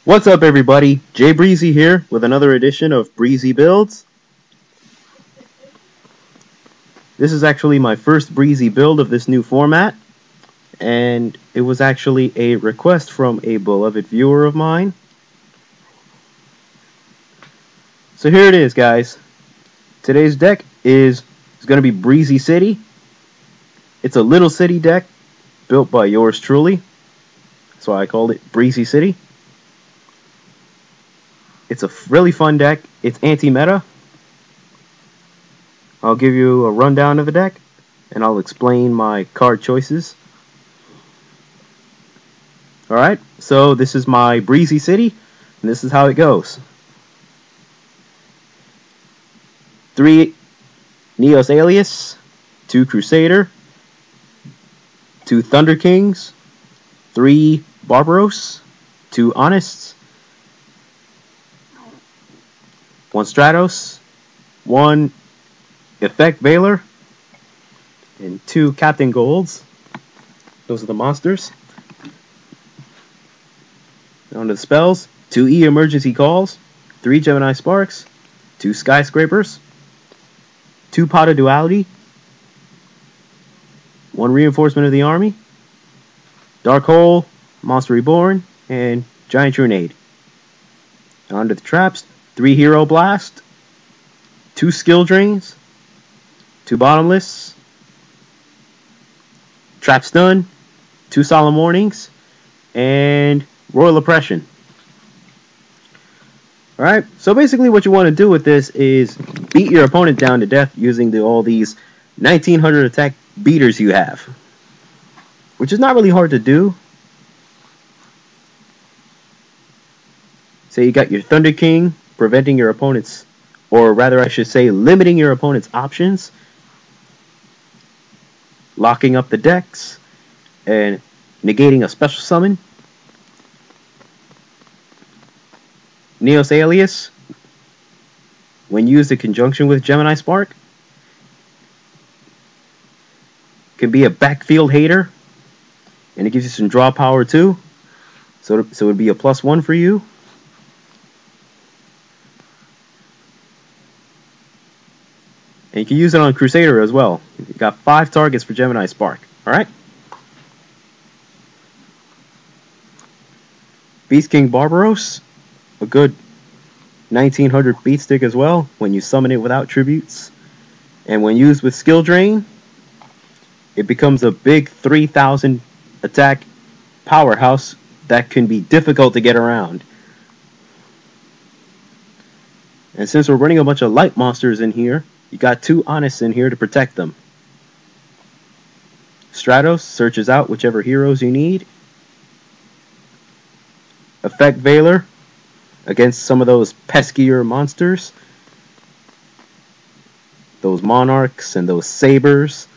What's up, everybody? Jay Breezy here with another edition of Breezy Builds. This is actually my first Breezy build of this new format, and it was actually a request from a beloved viewer of mine. So here it is, guys. Today's deck is going to be Breezy City. It's a little city deck built by yours truly. That's why I called it Breezy City. It's a really fun deck. It's anti-meta. I'll give you a rundown of the deck, and I'll explain my card choices. Alright, so this is my Breezy City, and this is how it goes. 3 Neos Alias, 2 Crusader, 2 Thunder Kings, 3 Barbaros, 2 Honest, 1 Stratos, 1 Effect Veiler, and 2 Captain Golds. Those are the monsters. On to the spells. 2 E Emergency Calls, 3 Gemini Sparks, 2 Skyscrapers, 2 Pot of Duality, 1 Reinforcement of the Army, Dark Hole, Monster Reborn, and Giant Grenade. On to the traps. 3 Hero Blast, 2 Skill Drains, 2 Bottomless, Trap Stun, 2 Solemn Warnings, and Royal Oppression. Alright, so basically what you want to do with this is beat your opponent down to death using all these 1900 attack beaters you have, which is not really hard to do. Say you got your Thunder King, preventing your opponent's, or rather I should say limiting your opponent's options, locking up the decks, and negating a special summon. Neos Alias, when used in conjunction with Gemini Spark, can be a backfield hater, and it gives you some draw power too, so it would be a +1 for you. And you can use it on Crusader as well. You've got 5 targets for Gemini Spark. Alright? Beast King Barbaros, a good 1900 beat stick as well when you summon it without tributes. And when used with Skill Drain, it becomes a big 3000 attack powerhouse that can be difficult to get around. And since we're running a bunch of light monsters in here, you got 2 Honest in here to protect them. Stratos searches out whichever heroes you need. Effect Veiler against some of those peskier monsters. Those Monarchs and those Sabers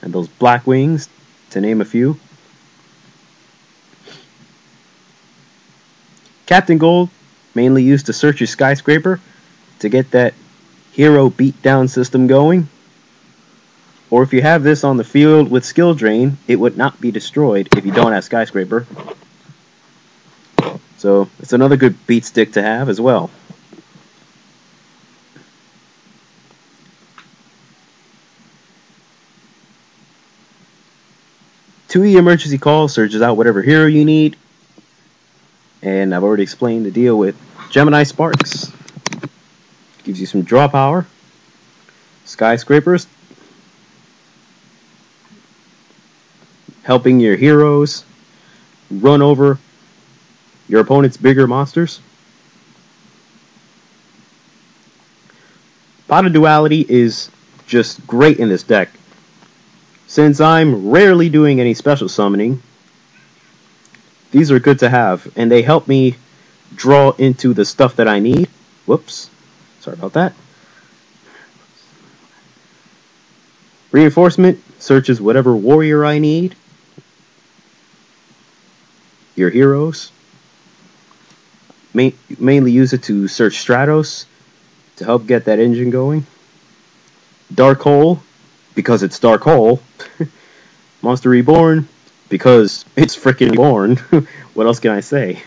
and those Black Wings, to name a few. Captain Gold, mainly used to search your Skyscraper to get that hero beatdown system going. Or if you have this on the field with Skill Drain, it would not be destroyed if you don't have Skyscraper. So it's another good beat stick to have as well. Two Emergency Call searches out whatever hero you need. And I've already explained the deal with Gemini Sparks. Gives you some draw power. Skyscrapers, helping your heroes run over your opponent's bigger monsters. Pot of Duality is just great in this deck. Since I'm rarely doing any special summoning, these are good to have, and they help me draw into the stuff that I need. Whoops. Sorry about that. Reinforcement searches whatever warrior I need. Your heroes. Mainly use it to search Stratos to help get that engine going. Dark Hole, because it's Dark Hole. Monster Reborn, because it's frickin' Reborn. What else can I say?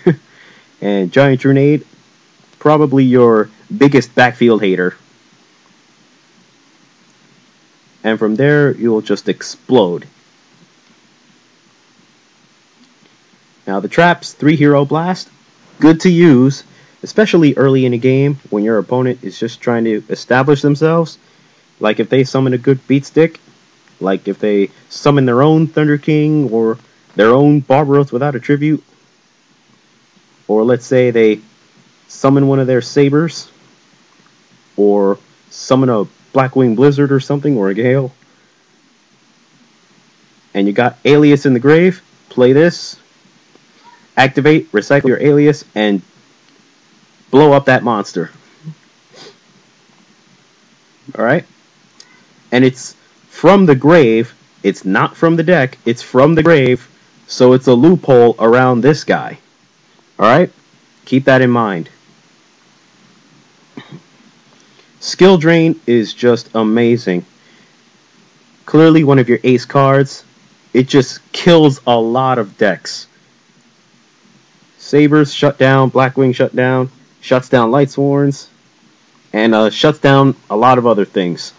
And Giant Grenade, probably your biggest backfield hater. And from there, you'll just explode. Now the traps, 3 Hero Blast, good to use, especially early in a game when your opponent is just trying to establish themselves. Like if they summon a good beat stick, like if they summon their own Thunder King or their own Barbaros without a tribute, or let's say they summon one of their Sabers, or summon a Blackwing Blizzard or something, or a Gale, and you got Alias in the grave, play this, activate, recycle your Alias, and blow up that monster. Alright? And it's from the grave, it's not from the deck, it's from the grave, so it's a loophole around this guy. Alright? Keep that in mind. Skill Drain is just amazing. Clearly one of your ace cards. It just kills a lot of decks. Sabers shut down, Blackwing shut down, shuts down Lightsworns, and shuts down a lot of other things.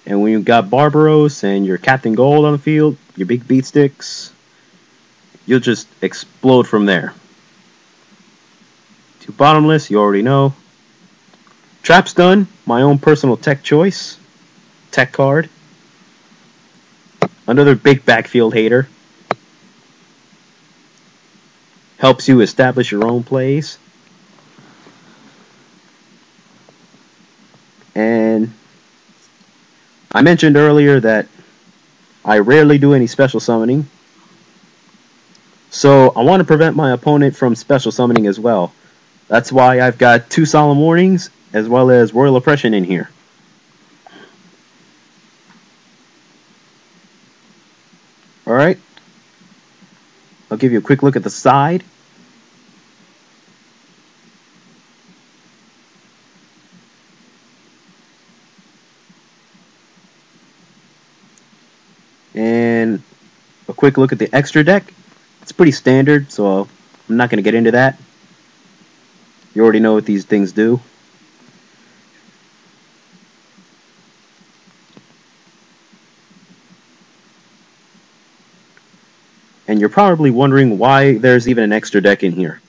And when you've got Barbaros and your Captain Gold on the field, your big beat sticks, you'll just explode from there. To Bottomless, you already know. Trap's done, my own personal tech choice. Tech card. Another big backfield hater. Helps you establish your own plays. And I mentioned earlier that I rarely do any special summoning. So I want to prevent my opponent from special summoning as well. That's why I've got 2 Solemn Warnings as well as Royal Oppression in here. Alright. I'll give you a quick look at the side. And a quick look at the extra deck. It's pretty standard, so I'm not going to get into that. You already know what these things do. And you're probably wondering why there's even an extra deck in here.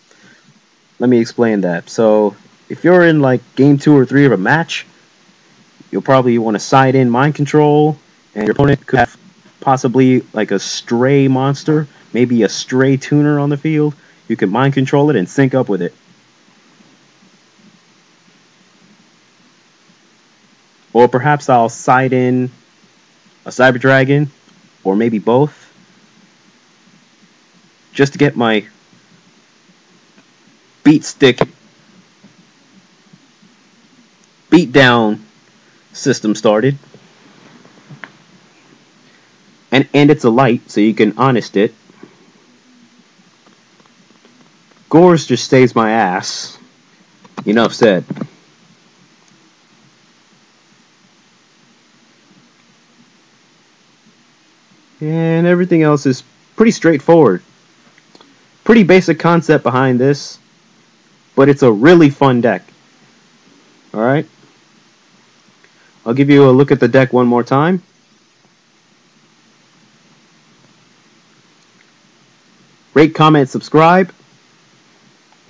Let me explain that. So, if you're in like game 2 or 3 of a match, you'll probably want to side in Mind Control, and your opponent could have possibly like a stray monster, maybe a stray tuner on the field. You can Mind Control it and sync up with it. Or perhaps I'll side in a Cyber Dragon, or maybe both, just to get my beat stick beat down system started. And it's a light, so you can honest it. Gores just saves my ass. Enough said. And everything else is pretty straightforward. Pretty basic concept behind this, but it's a really fun deck. Alright? I'll give you a look at the deck one more time. Rate, comment, subscribe.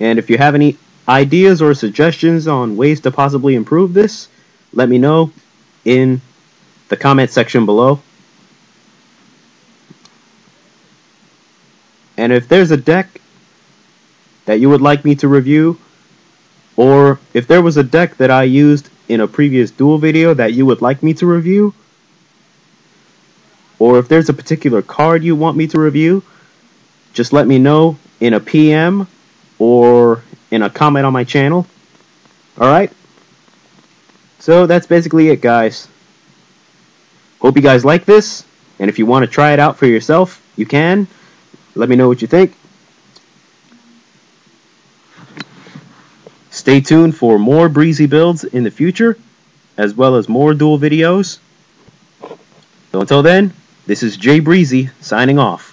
And if you have any ideas or suggestions on ways to possibly improve this, let me know in the comment section below. And if there's a deck that you would like me to review, or if there was a deck that I used in a previous duel video that you would like me to review, or if there's a particular card you want me to review, just let me know in a PM or in a comment on my channel. Alright? So that's basically it, guys. Hope you guys like this, and if you want to try it out for yourself, you can. Let me know what you think. Stay tuned for more Breezy builds in the future, as well as more duel videos. So until then, This is Jay Breezy signing off.